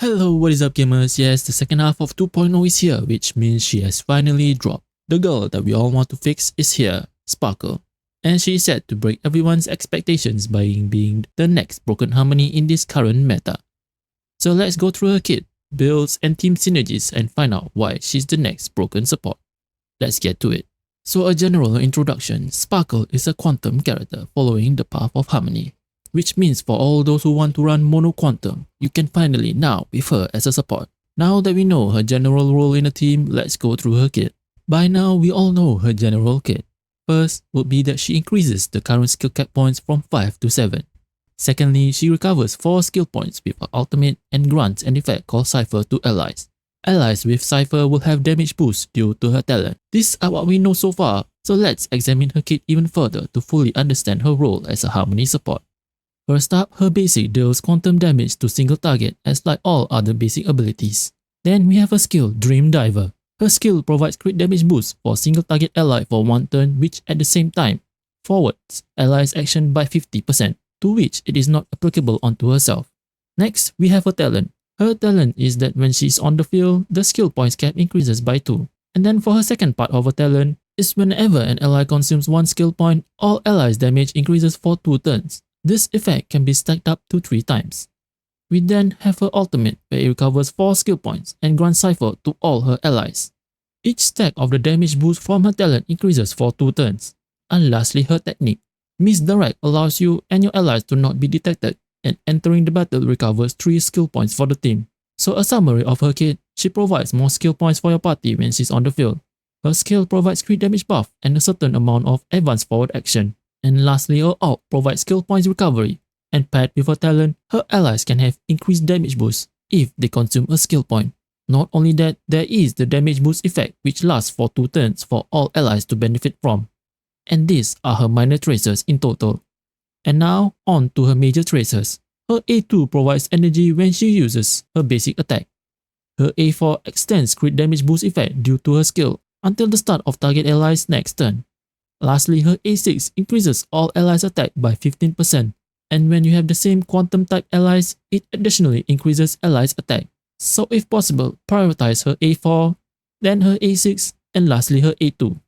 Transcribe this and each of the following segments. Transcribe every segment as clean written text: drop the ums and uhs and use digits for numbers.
Hello, what is up gamers? Yes, the second half of 2.0 is here, which means she has finally dropped. The girl that we all want to fix is here, Sparkle. And she is set to break everyone's expectations by being the next broken harmony in this current meta. So let's go through her kit, builds and team synergies and find out why she's the next broken support. Let's get to it. So a general introduction, Sparkle is a quantum character following the path of harmony, which means for all those who want to run mono quantum, you can finally now with her as a support. Now that we know her general role in the team, let's go through her kit. By now, we all know her general kit. First would be that she increases the current skill cap points from 5 to 7. Secondly, she recovers 4 skill points with her ultimate and grants an effect called Cypher to allies. Allies with Cypher will have damage boost due to her talent. These are what we know so far, so let's examine her kit even further to fully understand her role as a harmony support. First up, her basic deals quantum damage to single target as like all other basic abilities. Then we have her skill, Dream Diver. Her skill provides crit damage boost for single target ally for 1 turn, which at the same time forwards allies action by 50%, to which it is not applicable onto herself. Next, we have her talent. Her talent is that when she is on the field, the skill points cap increases by 2. And then for her second part of her talent is whenever an ally consumes 1 skill point, all allies damage increases for 2 turns. This effect can be stacked up to 3 times. We then have her ultimate where it recovers 4 skill points and grants Cypher to all her allies. Each stack of the damage boost from her talent increases for 2 turns. And lastly, her technique. Misdirect allows you and your allies to not be detected, and entering the battle recovers 3 skill points for the team. So a summary of her kit, she provides more skill points for your party when she's on the field. Her skill provides crit damage buff and a certain amount of advanced forward action. And lastly, her ult provides skill points recovery, and paired with her talent, her allies can have increased damage boost if they consume a skill point. Not only that, there is the damage boost effect which lasts for 2 turns for all allies to benefit from. And these are her minor traces in total. And now, on to her major traces. Her A2 provides energy when she uses her basic attack. Her A4 extends crit damage boost effect due to her skill until the start of target allies' next turn. Lastly, her A6 increases all allies' attack by 15%, and when you have the same quantum type allies, it additionally increases allies' attack. So if possible, prioritize her A4, then her A6, and lastly her A2.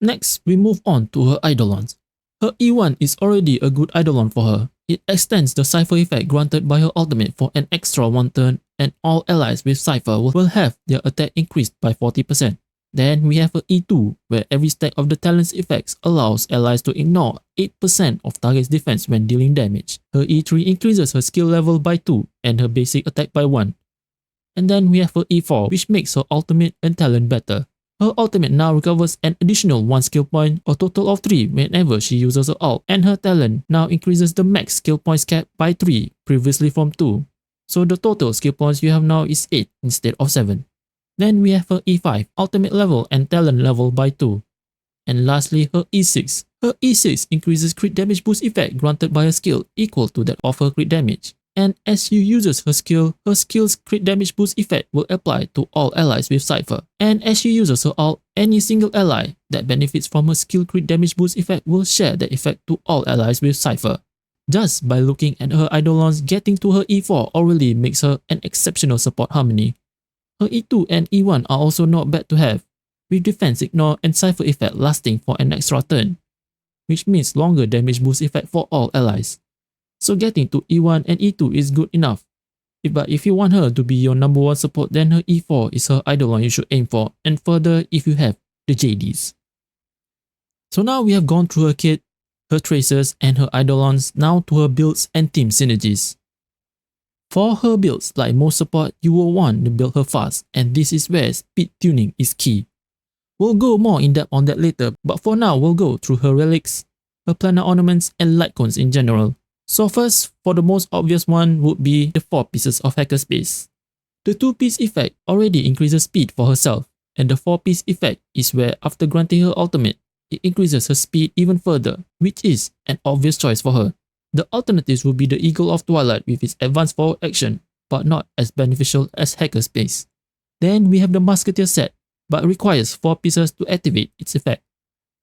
Next, we move on to her Eidolons. Her E1 is already a good Eidolon for her. It extends the Cypher effect granted by her ultimate for an extra 1 turn, and all allies with Cypher will have their attack increased by 40%. Then we have her E2, where every stack of the talent's effects allows allies to ignore 8% of target's defense when dealing damage. Her E3 increases her skill level by 2 and her basic attack by 1. And then we have her E4, which makes her ultimate and talent better. Her ultimate now recovers an additional 1 skill point, a total of 3 whenever she uses her ult, and her talent now increases the max skill points cap by 3, previously from 2. So the total skill points you have now is 8 instead of 7. Then we have her E5, ultimate level and talent level by 2. And lastly, her E6. Her E6 increases crit damage boost effect granted by her skill equal to that of her crit damage. And as she uses her skill's crit damage boost effect will apply to all allies with Cypher. And as she uses her ult, any single ally that benefits from her skill crit damage boost effect will share that effect to all allies with Cypher. Just by looking at her Eidolons, getting to her E4 already makes her an exceptional support harmony. Her E2 and E1 are also not bad to have, with defense ignore and Cypher effect lasting for an extra turn, which means longer damage boost effect for all allies. So getting to E1 and E2 is good enough. But if you want her to be your number 1 support, then her E4 is her Eidolon you should aim for, and further if you have the JDs. So now we have gone through her kit, her traces and her Eidolons, now to her builds and team synergies. For her builds, like most support, you will want to build her fast, and this is where speed tuning is key. We'll go more in depth on that later, but for now we'll go through her relics, her planar ornaments and light cones in general. So first, for the most obvious one would be the 4 pieces of Hackerspace. The 2-piece effect already increases speed for herself, and the 4-piece effect is where after granting her ultimate, it increases her speed even further, which is an obvious choice for her. The alternatives would be the Eagle of Twilight with its advanced forward action, but not as beneficial as Hackerspace. Then we have the Musketeer set, but requires 4 pieces to activate its effect,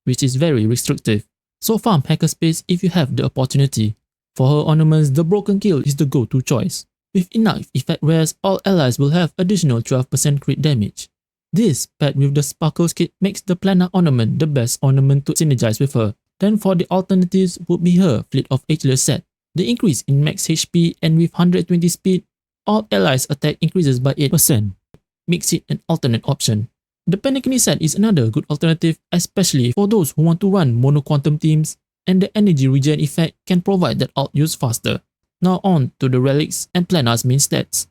which is very restrictive. So farm Hackerspace if you have the opportunity. For her ornaments, the Broken Gir is the go-to choice. With enough effect rares, all allies will have additional 12% crit damage. This, paired with the Sparkle kit, makes the Planar Ornament the best ornament to synergize with her. Then for the alternatives would be her Fleet of Ageless set. The increase in max HP and with 120 speed, all allies attack increases by 8%. Makes it an alternate option. The Penacony set is another good alternative, especially for those who want to run mono quantum teams, and the energy regen effect can provide that alt use faster. Now on to the relics and Planar's main stats.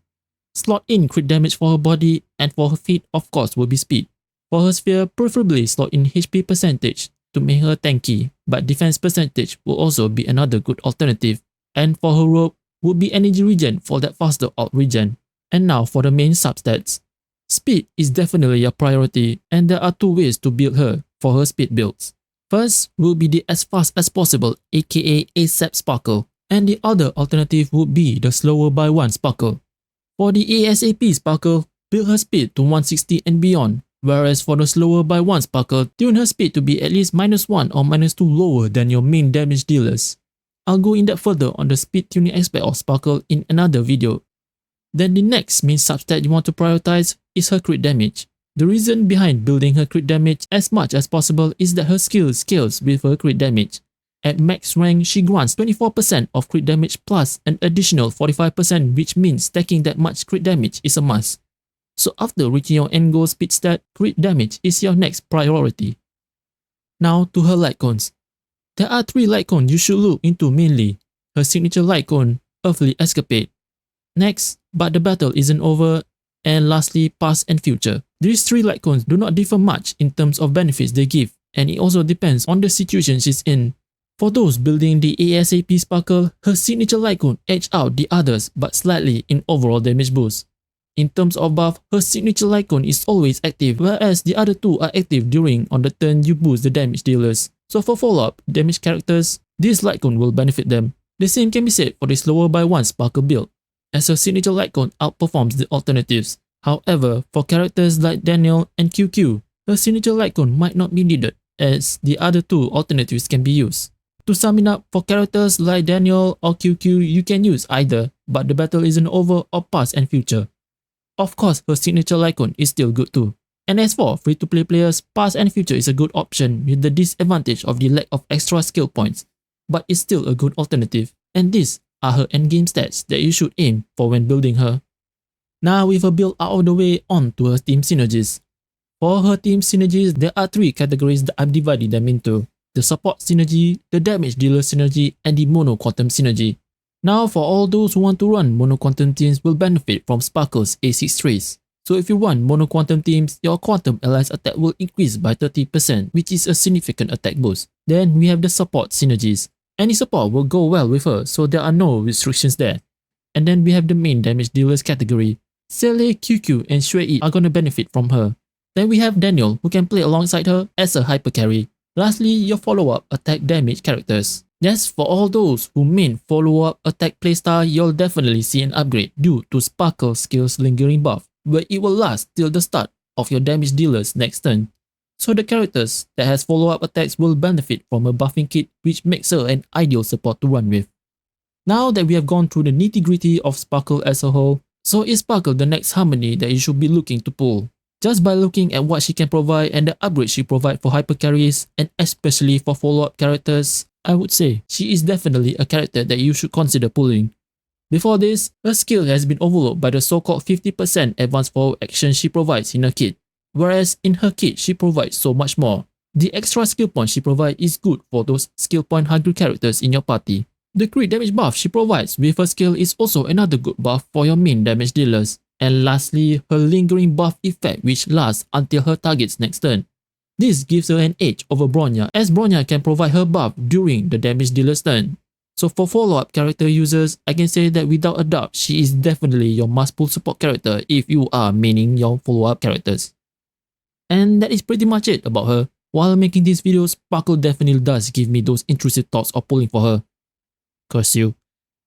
Slot in crit damage for her body, and for her feet of course will be speed. For her sphere, preferably slot in HP percentage to make her tanky, but defense percentage will also be another good alternative. And for her robe, would be energy regen for that faster alt regen. And now for the main substats. Speed is definitely a priority, and there are two ways to build her for her speed builds. First will be the as fast as possible, aka ASAP Sparkle, and the other alternative would be the slower by 1 Sparkle. For the ASAP Sparkle, build her speed to 160 and beyond, whereas for the slower by 1 Sparkle, tune her speed to be at least -1 or -2 lower than your main damage dealers. I'll go in depth further on the speed tuning aspect of Sparkle in another video. Then the next main substat you want to prioritize is her crit damage. The reason behind building her crit damage as much as possible is that her skill scales with her crit damage. At max rank, she grants 24% of crit damage plus an additional 45%, which means stacking that much crit damage is a must. So after reaching your end goal speed stat, crit damage is your next priority. Now to her light cones. There are 3 light cones you should look into mainly. Her signature light cone, Earthly Escapade. Next, But the Battle Isn't Over, and lastly, Past and Future. These 3 light cones do not differ much in terms of benefits they give, and it also depends on the situation she's in. For those building the ASAP Sparkle, her signature light cone edge out the others but slightly in overall damage boost. In terms of buff, her signature light cone is always active, whereas the other 2 are active during on the turn you boost the damage dealers. So for follow-up damage characters, this light cone will benefit them. The same can be said for the slower by 1 Sparkle build, as her signature light cone outperforms the alternatives. However, for characters like Daniel and QQ, her signature light cone might not be needed, as the other 2 alternatives can be used. To sum it up, for characters like Daniel or QQ, you can use either But the Battle Isn't Over or Past and Future. Of course, her signature light cone is still good too. And as for free-to-play players, Past and Future is a good option with the disadvantage of the lack of extra skill points, but it's still a good alternative, and these are her endgame stats that you should aim for when building her. Now with her build out of the way, on to her team synergies. For her team synergies, there are 3 categories that I'm dividing them into: the support synergy, the damage dealer synergy, and the mono quantum synergy. Now for all those who want to run mono quantum teams will benefit from Sparkle's A6 trace. So if you run mono quantum teams, your quantum allies attack will increase by 30%, which is a significant attack boost. Then we have the support synergies. Any support will go well with her, so there are no restrictions there. And then we have the main damage dealers category. Sele, QQ, and Shui are gonna benefit from her. Then we have Daniel, who can play alongside her as a hyper carry. Lastly, your follow-up attack damage characters. Yes, for all those who main follow-up attack playstyle, you'll definitely see an upgrade due to Sparkle skill's lingering buff, where it will last till the start of your damage dealer's next turn. So the characters that has follow-up attacks will benefit from a buffing kit, which makes her an ideal support to run with. Now that we have gone through the nitty-gritty of Sparkle as a whole, so is Sparkle the next harmony that you should be looking to pull? Just by looking at what she can provide and the upgrades she provides for hyper carries, and especially for follow-up characters, I would say she is definitely a character that you should consider pulling. Before this, her skill has been overlooked by the so-called 50% advanced forward action she provides in her kit, whereas in her kit she provides so much more. The extra skill point she provides is good for those skill point hungry characters in your party. The crit damage buff she provides with her skill is also another good buff for your main damage dealers. And lastly, her lingering buff effect, which lasts until her target's next turn. This gives her an edge over Bronya, as Bronya can provide her buff during the damage dealer's turn. So for follow-up character users, I can say that without a doubt, she is definitely your must-pull support character if you are maining your follow-up characters. And that is pretty much it about her. While making this video, Sparkle definitely does give me those intrusive thoughts of pulling for her. Curse you.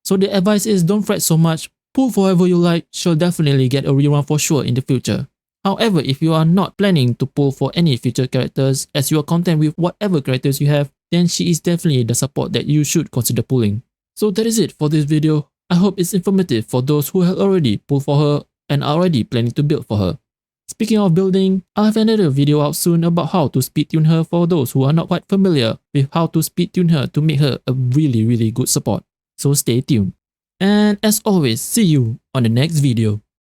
So the advice is, don't fret so much. Pull for whoever you like, she'll definitely get a rerun for sure in the future. However, if you are not planning to pull for any future characters as you are content with whatever characters you have, then she is definitely the support that you should consider pulling. So that is it for this video. I hope it's informative for those who have already pulled for her and are already planning to build for her. Speaking of building, I'll have another video out soon about how to speed tune her for those who are not quite familiar with how to speed tune her to make her a really good support. So stay tuned. And as always, see you on the next video.